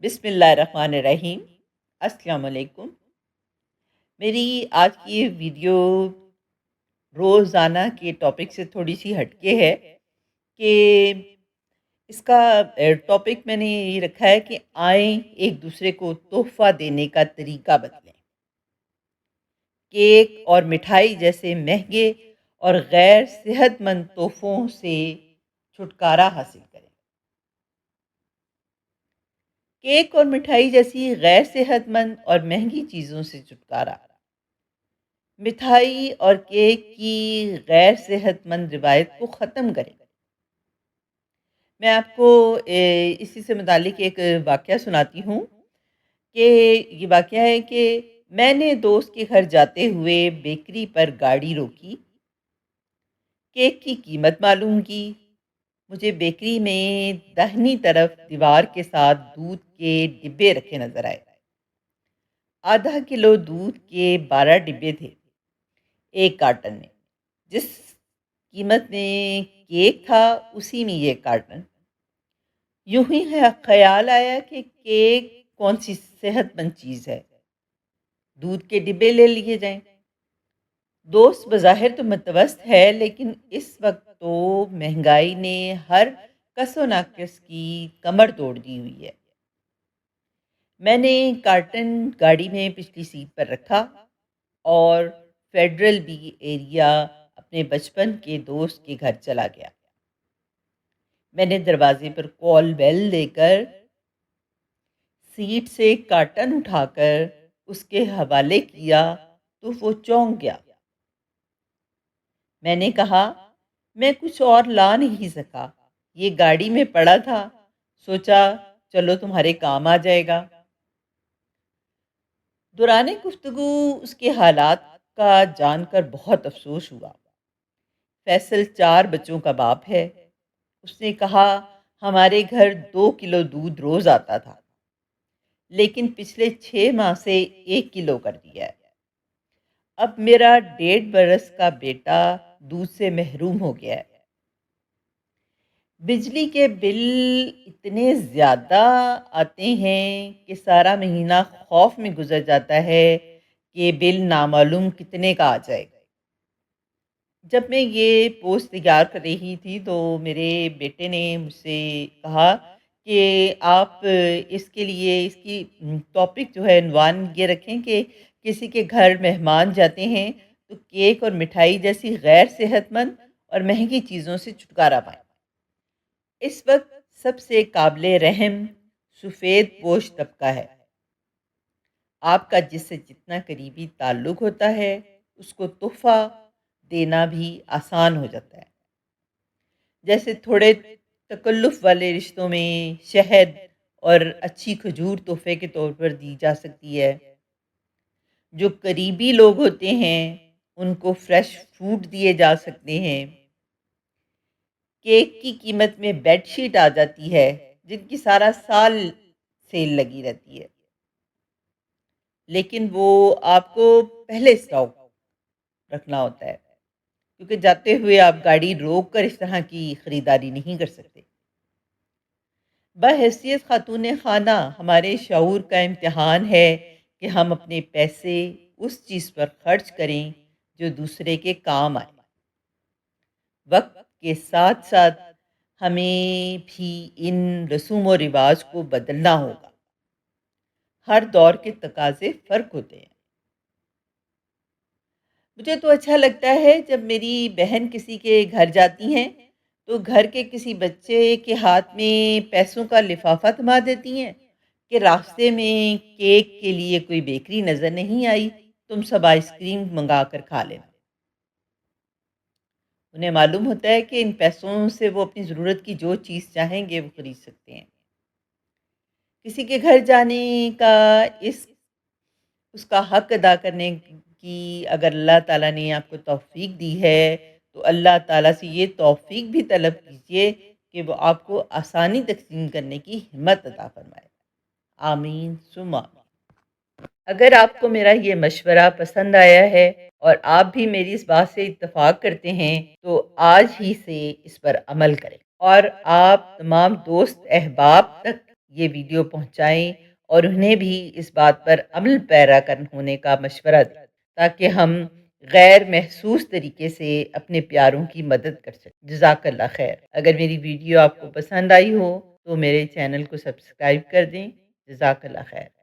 بسم اللہ الرحمن الرحیم۔ السلام علیکم۔ میری آج کی یہ ویڈیو روزانہ کے ٹاپک سے تھوڑی سی ہٹ کے ہے کہ اس کا ٹاپک میں نے یہ رکھا ہے کہ آئیں ایک دوسرے کو تحفہ دینے کا طریقہ بدلیں۔ کیک اور مٹھائی جیسے مہنگے اور غیر صحت مند تحفوں سے چھٹکارا حاصل کریں۔ کیک اور مٹھائی جیسی غیر صحت مند اور مہنگی چیزوں سے چھٹکارا۔ مٹھائی اور کیک کی غیر صحت مند روایت کو ختم کریں۔ میں آپ کو اسی سے متعلق ایک واقعہ سناتی ہوں کہ یہ واقعہ ہے کہ میں نے دوست کے گھر جاتے ہوئے بیکری پر گاڑی روکی، کیک کی قیمت معلوم کی۔ مجھے بیکری میں داہنی طرف دیوار کے ساتھ دودھ کے ڈبے رکھے نظر آئے۔ آدھا کلو دودھ کے 12 ڈبے تھے ایک کارٹن میں۔ جس قیمت میں کیک تھا اسی میں یہ کارٹن۔ یوں ہی خیال آیا کہ کیک کون سی صحت مند چیز ہے، دودھ کے ڈبے لے لیے جائیں۔ دوست بظاہر تو متوسط ہے، لیکن اس وقت تو مہنگائی نے ہر کس و ناقص کی کمر توڑ دی ہوئی ہے۔ میں نے کارٹن گاڑی میں پچھلی سیٹ پر رکھا اور فیڈرل بی ایریا اپنے بچپن کے دوست کے گھر چلا گیا۔ میں نے دروازے پر کال بیل دے کر سیٹ سے کارٹن اٹھا کر اس کے حوالے کیا تو وہ چونک گیا۔ میں نے کہا، میں کچھ اور لا نہیں سکا، یہ گاڑی میں پڑا تھا، سوچا چلو تمہارے کام آ جائے گا۔ دوران گفتگو اس کے حالات کا جان کر بہت افسوس ہوا۔ فیصل 4 بچوں کا باپ ہے۔ اس نے کہا، ہمارے گھر 2 کلو دودھ روز آتا تھا، لیکن پچھلے 6 ماہ سے 1 کلو کر دیا ہے۔ اب میرا 1.5 برس کا بیٹا دودھ سے محروم ہو گیا ہے۔ بجلی کے بل اتنے زیادہ آتے ہیں کہ سارا مہینہ خوف میں گزر جاتا ہے کہ بل نامعلوم کتنے کا آ جائے گا۔ جب میں یہ پوسٹ تیار کر رہی تھی تو میرے بیٹے نے مجھ سے کہا کہ آپ اس کے لیے اس کی ٹاپک جو ہے عنوان یہ رکھیں کہ کسی کے گھر مہمان جاتے ہیں تو کیک اور مٹھائی جیسی غیر صحت مند اور مہنگی چیزوں سے چھٹکارا پائیں۔ اس وقت سب سے قابل رحم سفید پوش طبقہ ہے۔ آپ کا جس سے جتنا قریبی تعلق ہوتا ہے اس کو تحفہ دینا بھی آسان ہو جاتا ہے۔ جیسے تھوڑے تکلف والے رشتوں میں شہد اور اچھی کھجور تحفے کے طور پر دی جا سکتی ہے۔ جو قریبی لوگ ہوتے ہیں ان کو فریش فروٹ دیے جا سکتے ہیں۔ کیک کی قیمت میں بیڈ شیٹ آ جاتی ہے جن کی سارا سال سیل لگی رہتی ہے، لیکن وہ آپ کو پہلے اسٹاک رکھنا ہوتا ہے، کیونکہ جاتے ہوئے آپ گاڑی روک کر اس طرح کی خریداری نہیں کر سکتے۔ بحیثیت خاتون خانہ ہمارے شعور کا امتحان ہے کہ ہم اپنے پیسے اس چیز پر خرچ کریں جو دوسرے کے کام آئے۔ وقت کے ساتھ ساتھ ہمیں بھی ان رسوم و رواج کو بدلنا ہوگا۔ ہر دور کے تقاضے فرق ہوتے ہیں۔ مجھے تو اچھا لگتا ہے جب میری بہن کسی کے گھر جاتی ہیں تو گھر کے کسی بچے کے ہاتھ میں پیسوں کا لفافہ تھما دیتی ہیں کہ راستے میں کیک کے لیے کوئی بیکری نظر نہیں آئی، تم سب آئس کریم منگا کر کھا لینا۔ انہیں معلوم ہوتا ہے کہ ان پیسوں سے وہ اپنی ضرورت کی جو چیز چاہیں گے وہ خرید سکتے ہیں۔ کسی کے گھر جانے کا اس کا حق ادا کرنے کی اگر اللہ تعالیٰ نے آپ کو توفیق دی ہے تو اللہ تعالیٰ سے یہ توفیق بھی طلب کیجیے کہ وہ آپ کو آسانی تقسیم کرنے کی ہمت عطا فرمائے۔ آمین ثم آمین۔ اگر آپ کو میرا یہ مشورہ پسند آیا ہے اور آپ بھی میری اس بات سے اتفاق کرتے ہیں تو آج ہی سے اس پر عمل کریں اور آپ تمام دوست احباب تک یہ ویڈیو پہنچائیں اور انہیں بھی اس بات پر عمل پیرا ہونے کا مشورہ دیں تاکہ ہم غیر محسوس طریقے سے اپنے پیاروں کی مدد کر سکیں۔ جزاک اللہ خیر۔ اگر میری ویڈیو آپ کو پسند آئی ہو تو میرے چینل کو سبسکرائب کر دیں۔ جزاک اللہ خیر۔